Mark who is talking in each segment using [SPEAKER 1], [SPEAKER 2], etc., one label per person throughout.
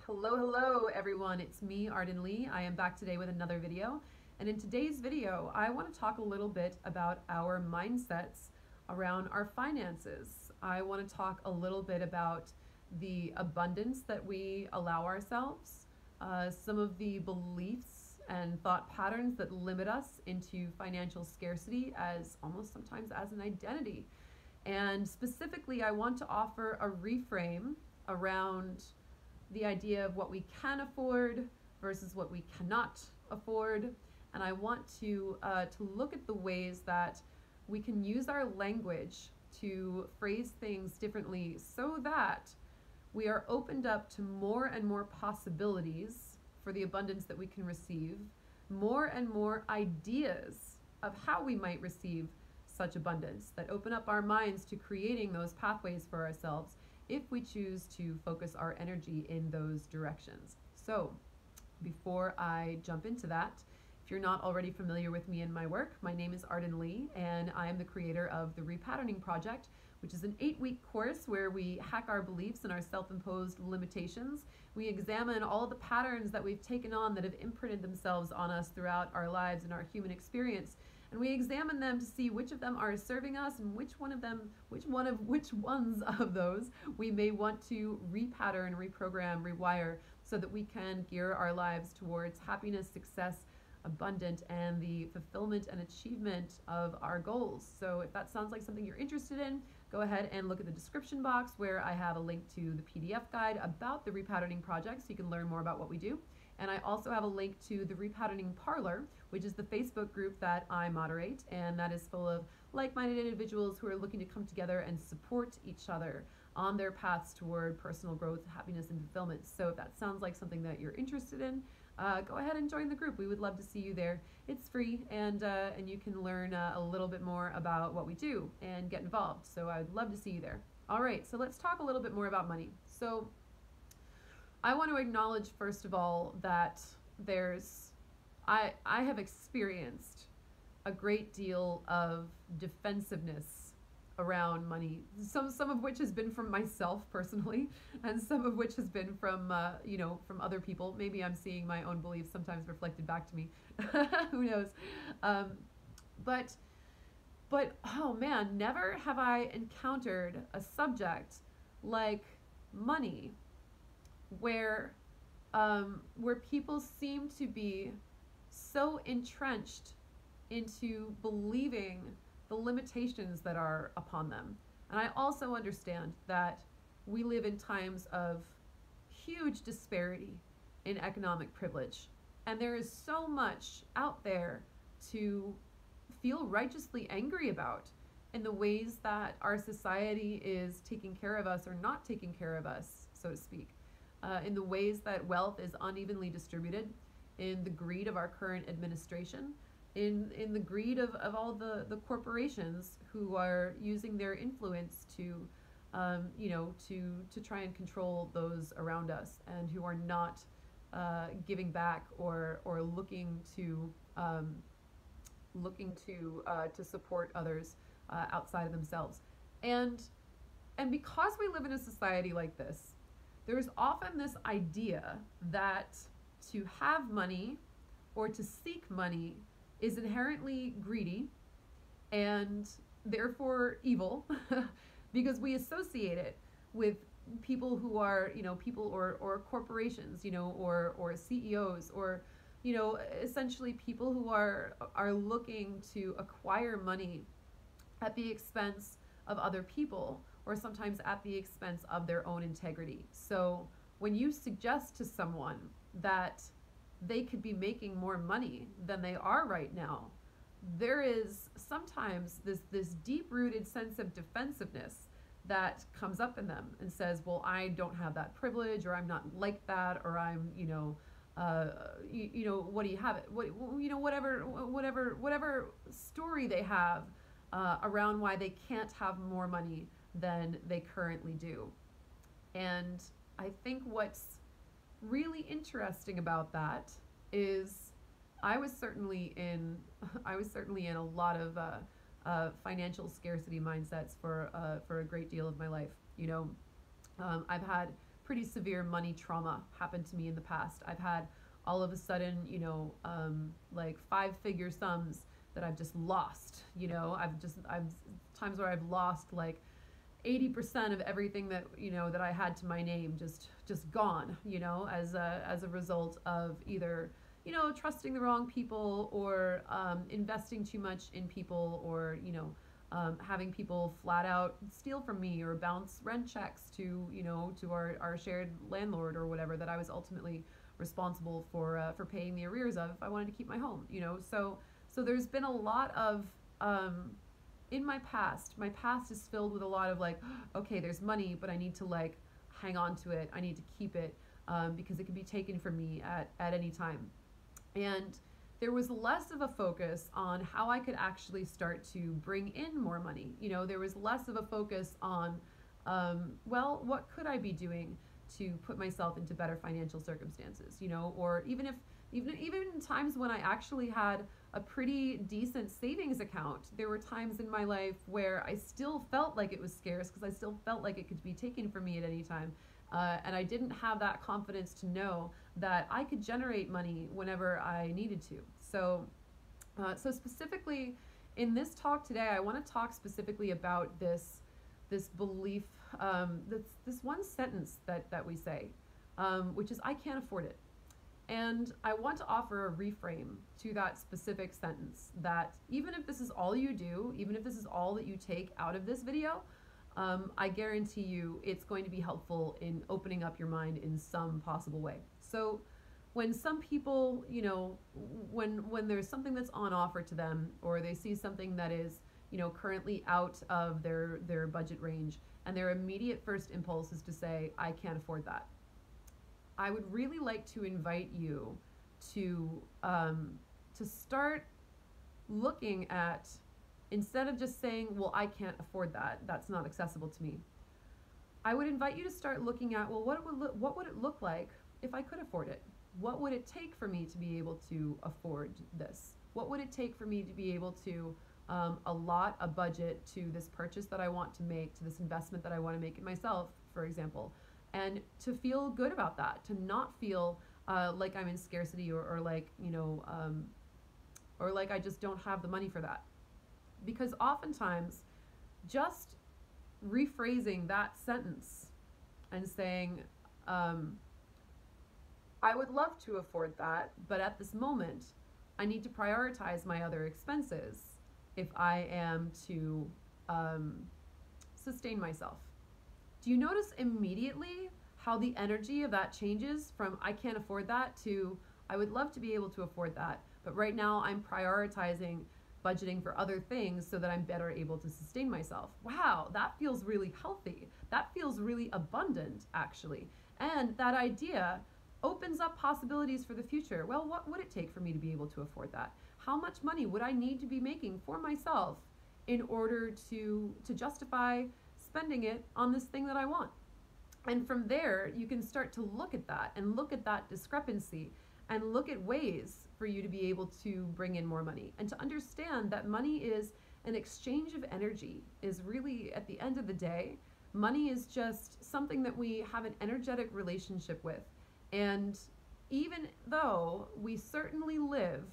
[SPEAKER 1] Hello everyone. It's me, Arden Lee. I am back today with another video. And in today's video, I want to talk a little bit about our mindsets around our finances. I want to talk a little bit about the abundance that we allow ourselves, some of the beliefs and thought patterns that limit us into financial scarcity as almost sometimes as an identity. And specifically, I want to offer a reframe around the idea of what we can afford versus what we cannot afford. And I want to look at the ways that we can use our language to phrase things differently so that we are opened up to more and more possibilities for the abundance that we can receive, more and more ideas of how we might receive such abundance that open up our minds to creating those pathways for ourselves if we choose to focus our energy in those directions. So before I jump into that, if you're not already familiar with me and my work, my name is Arden Lee, and I am the creator of the Repatterning Project, which is an 8-week course where we hack our beliefs and our self-imposed limitations. We examine all the patterns that we've taken on that have imprinted themselves on us throughout our lives and our human experience. And we examine them to see which of them are serving us and which ones of those we may want to repattern, reprogram, rewire so that we can gear our lives towards happiness, success, abundant, and the fulfillment and achievement of our goals. So if that sounds like something you're interested in, go ahead and look at the description box where I have a link to the PDF guide about the Repatterning Project so you can learn more about what we do. And I also have a link to the Repatterning Parlor, which is the Facebook group that I moderate, and that is full of like-minded individuals who are looking to come together and support each other on their paths toward personal growth, happiness, and fulfillment. So if that sounds like something that you're interested in, go ahead and join the group. We would love to see you there. It's free, and you can learn a little bit more about what we do and get involved. So I would love to see you there. All right, so let's talk a little bit more about money. So I want to acknowledge, first of all, that I have experienced a great deal of defensiveness around money, some of which has been from myself personally, and some of which has been from from other people. Maybe I'm seeing my own beliefs sometimes reflected back to me. Who knows? But oh man, never have I encountered a subject like money where people seem to be so entrenched into believing the limitations that are upon them. And I also understand that we live in times of huge disparity in economic privilege. And there is so much out there to feel righteously angry about in the ways that our society is taking care of us or not taking care of us, so to speak. In the ways that wealth is unevenly distributed, in the greed of our current administration, in the greed of all the corporations who are using their influence to try and control those around us, and who are not giving back or looking to support others outside of themselves. And because we live in a society like this, there's often this idea that to have money or to seek money is inherently greedy and therefore evil because we associate it with people who are, people or corporations, or CEOs, or, essentially people who are looking to acquire money at the expense of other people, or sometimes at the expense of their own integrity. So when you suggest to someone that they could be making more money than they are right now, there is sometimes this deep-rooted sense of defensiveness that comes up in them and says, well, I don't have that privilege, or I'm not like that, or I'm, what do you have? Whatever story they have around why they can't have more money than they currently do. And I think what's really interesting about that is I was certainly in a lot of financial scarcity mindsets for a great deal of my life. I've had pretty severe money trauma happen to me in the past. I've had all of a sudden, like 5-figure sums that I've just lost. I've times where I've lost like 80% of everything that that I had to my name, just gone, as a result of either trusting the wrong people, or investing too much in people, or having people flat out steal from me or bounce rent checks to our shared landlord or whatever that I was ultimately responsible for paying the arrears of if I wanted to keep my home. So there's been a lot of in my past is filled with a lot of like, okay, there's money, but I need to like hang on to it. I need to keep it, because it can be taken from me at any time. And there was less of a focus on how I could actually start to bring in more money. There was less of a focus on, well, what could I be doing to put myself into better financial circumstances, or even in times when I actually had a pretty decent savings account, there were times in my life where I still felt like it was scarce because I still felt like it could be taken from me at any time. And I didn't have that confidence to know that I could generate money whenever I needed to. So specifically in this talk today, I want to talk specifically about this belief, this one sentence that we say, which is, I can't afford it. And I want to offer a reframe to that specific sentence, that even if this is all you do, even if this is all that you take out of this video, I guarantee you it's going to be helpful in opening up your mind in some possible way. So when some people, when there's something that's on offer to them, or they see something that is, currently out of their budget range, and their immediate first impulse is to say, I can't afford that, I would really like to invite you to start looking at, instead of just saying, well, I can't afford that, that's not accessible to me, I would invite you to start looking at, well, what would it look like if I could afford it? What would it take for me to be able to afford this? What would it take for me to be able to allot a budget to this purchase that I want to make, to this investment that I want to make in myself, for example, and to feel good about that, to not feel like I'm in scarcity, or like, or like I just don't have the money for that. Because oftentimes just rephrasing that sentence and saying, I would love to afford that, but at this moment I need to prioritize my other expenses if I am to sustain myself. Do you notice immediately how the energy of that changes from I can't afford that to I would love to be able to afford that, but right now I'm prioritizing budgeting for other things so that I'm better able to sustain myself? Wow, that feels really healthy. That feels really abundant, actually. And that idea opens up possibilities for the future. Well, what would it take for me to be able to afford that? How much money would I need to be making for myself in order to justify spending it on this thing that I want? And from there, you can start to look at that and look at that discrepancy and look at ways for you to be able to bring in more money, and to understand that money is an exchange of energy. Is really, at the end of the day, money is just something that we have an energetic relationship with. And even though we certainly live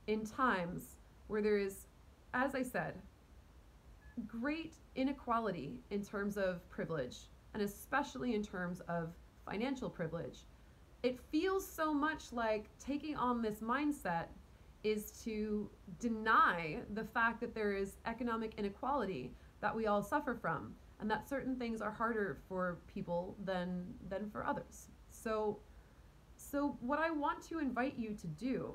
[SPEAKER 1] in times where there is, as I said, great inequality in terms of privilege, and especially in terms of financial privilege, it feels so much like taking on this mindset is to deny the fact that there is economic inequality that we all suffer from, and that certain things are harder for people than for others. So what I want to invite you to do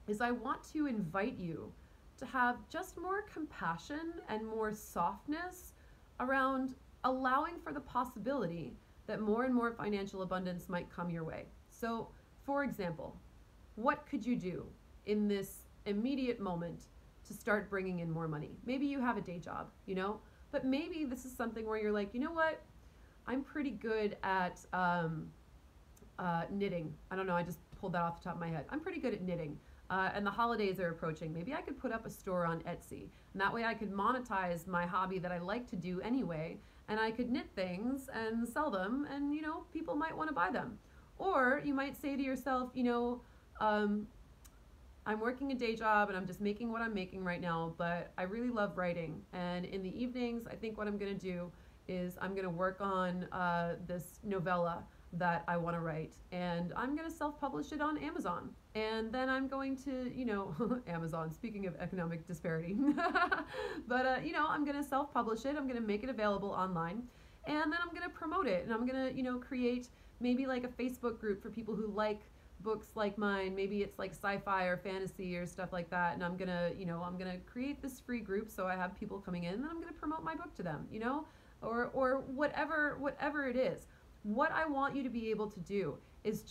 [SPEAKER 1] is I want to invite you to have just more compassion and more softness around allowing for the possibility that more and more financial abundance might come your way. So, for example, what could you do in this immediate moment to start bringing in more money? Maybe you have a day job, but maybe this is something where you're like, you know what? I'm pretty good at knitting. I don't know, I just pulled that off the top of my head. I'm pretty good at knitting. And the holidays are approaching. Maybe I could put up a store on Etsy, and that way I could monetize my hobby that I like to do anyway, and I could knit things and sell them, and people might want to buy them. Or you might say to yourself, um, I'm working a day job and I'm just making what I'm making right now, but I really love writing. And in the evenings, I think what I'm going to do is I'm going to work on this novella that I want to write, and I'm going to self-publish it on Amazon. And then I'm going to, Amazon, speaking of economic disparity, but, I'm going to self-publish it. I'm going to make it available online, and then I'm going to promote it. And I'm going to, create maybe like a Facebook group for people who like books like mine. Maybe it's like sci-fi or fantasy or stuff like that, and I'm gonna create this free group so I have people coming in, and then I'm gonna promote my book to them, or whatever it is. What I want you to be able to do is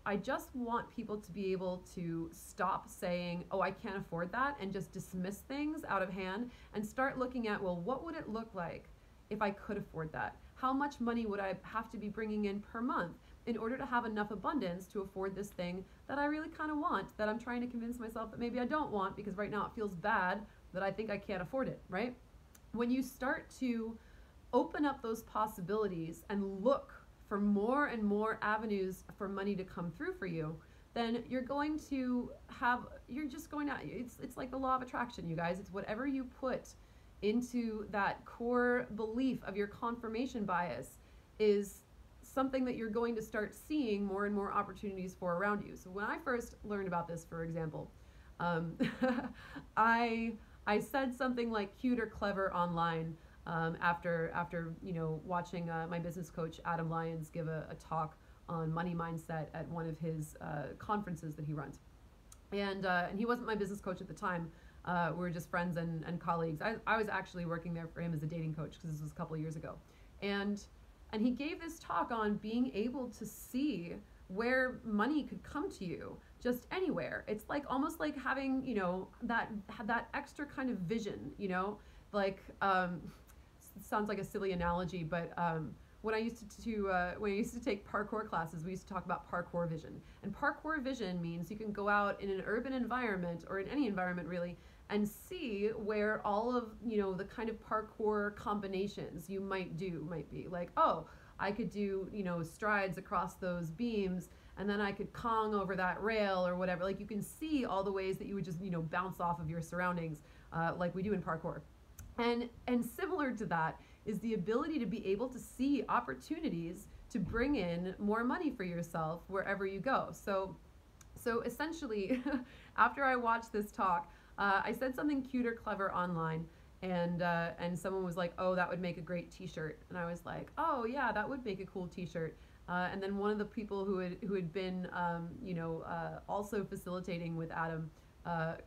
[SPEAKER 1] I just want people to be able to stop saying, oh, I can't afford that, and just dismiss things out of hand, and start looking at, well, what would it look like if I could afford that? How much money would I have to be bringing in per month in order to have enough abundance to afford this thing that I really kind of want, that I'm trying to convince myself that maybe I don't want, because right now it feels bad that I think I can't afford it, right? When you start to open up those possibilities and look for more and more avenues for money to come through for you, then you're just going to, it's like the law of attraction, you guys. It's whatever you put into that core belief of your confirmation bias is something that you're going to start seeing more and more opportunities for around you. So when I first learned about this, for example, I said something like cute or clever online after watching my business coach Adam Lyons give a talk on money mindset at one of his conferences that he runs, and he wasn't my business coach at the time. We were just friends and colleagues. I was actually working there for him as a dating coach, because this was a couple of years ago, and he gave this talk on being able to see where money could come to you just anywhere. It's like almost like having, that extra kind of vision, like, it sounds like a silly analogy, but when I used to take parkour classes, we used to talk about parkour vision. And parkour vision means you can go out in an urban environment, or in any environment really, and see where all of, the kind of parkour combinations you might be like, oh, I could do, strides across those beams, and then I could Kong over that rail or whatever. Like, you can see all the ways that you would just, bounce off of your surroundings, like we do in parkour. And similar to that is the ability to be able to see opportunities to bring in more money for yourself wherever you go. So essentially, after I watched this talk, I said something cute or clever online, and someone was like, oh, that would make a great t-shirt. And I was like, oh yeah, that would make a cool t-shirt. And then one of the people who had been also facilitating with Adam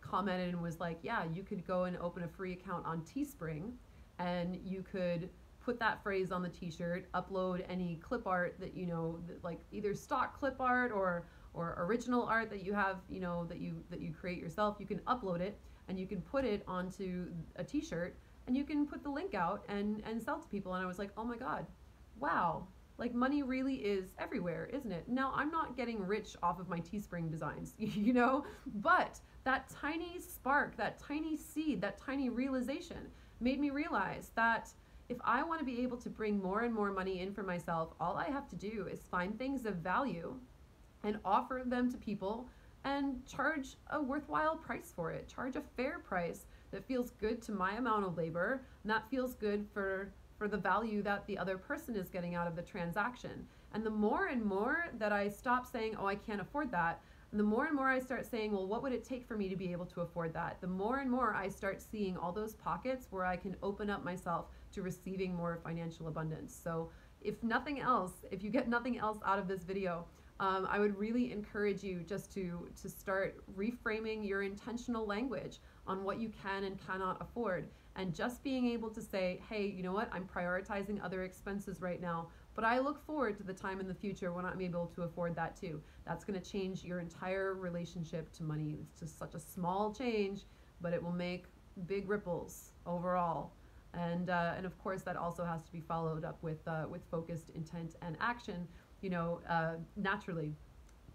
[SPEAKER 1] commented and was like, yeah, you could go and open a free account on Teespring, and you could put that phrase on the t-shirt, upload any clip art that like either stock clip art or original art that you have, that you create yourself. You can upload it, and you can put it onto a t-shirt, and you can put the link out and sell to people. And I was like, oh my God, wow, like money really is everywhere, isn't it? Now, I'm not getting rich off of my Teespring designs, but that tiny spark, that tiny seed, that tiny realization made me realize that if I want to be able to bring more and more money in for myself, all I have to do is find things of value and offer them to people and charge a worthwhile price for it. Charge a fair price that feels good to my amount of labor, and that feels good for the value that the other person is getting out of the transaction. And the more and more that I stop saying, oh, I can't afford that, and the more and more I start saying, well, what would it take for me to be able to afford that? The more and more I start seeing all those pockets where I can open up myself to receiving more financial abundance. So if nothing else, if you get nothing else out of this video, I would really encourage you just to start reframing your intentional language on what you can and cannot afford, and just being able to say, hey, you know what, I'm prioritizing other expenses right now, but I look forward to the time in the future when I'm able to afford that too. That's going to change your entire relationship to money. It's just such a small change, but it will make big ripples overall. And of course, that also has to be followed up with focused intent and action, naturally.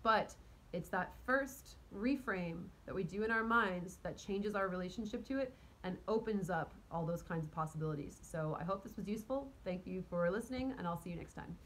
[SPEAKER 1] But it's that first reframe that we do in our minds that changes our relationship to it and opens up all those kinds of possibilities. So I hope this was useful. Thank you for listening, and I'll see you next time.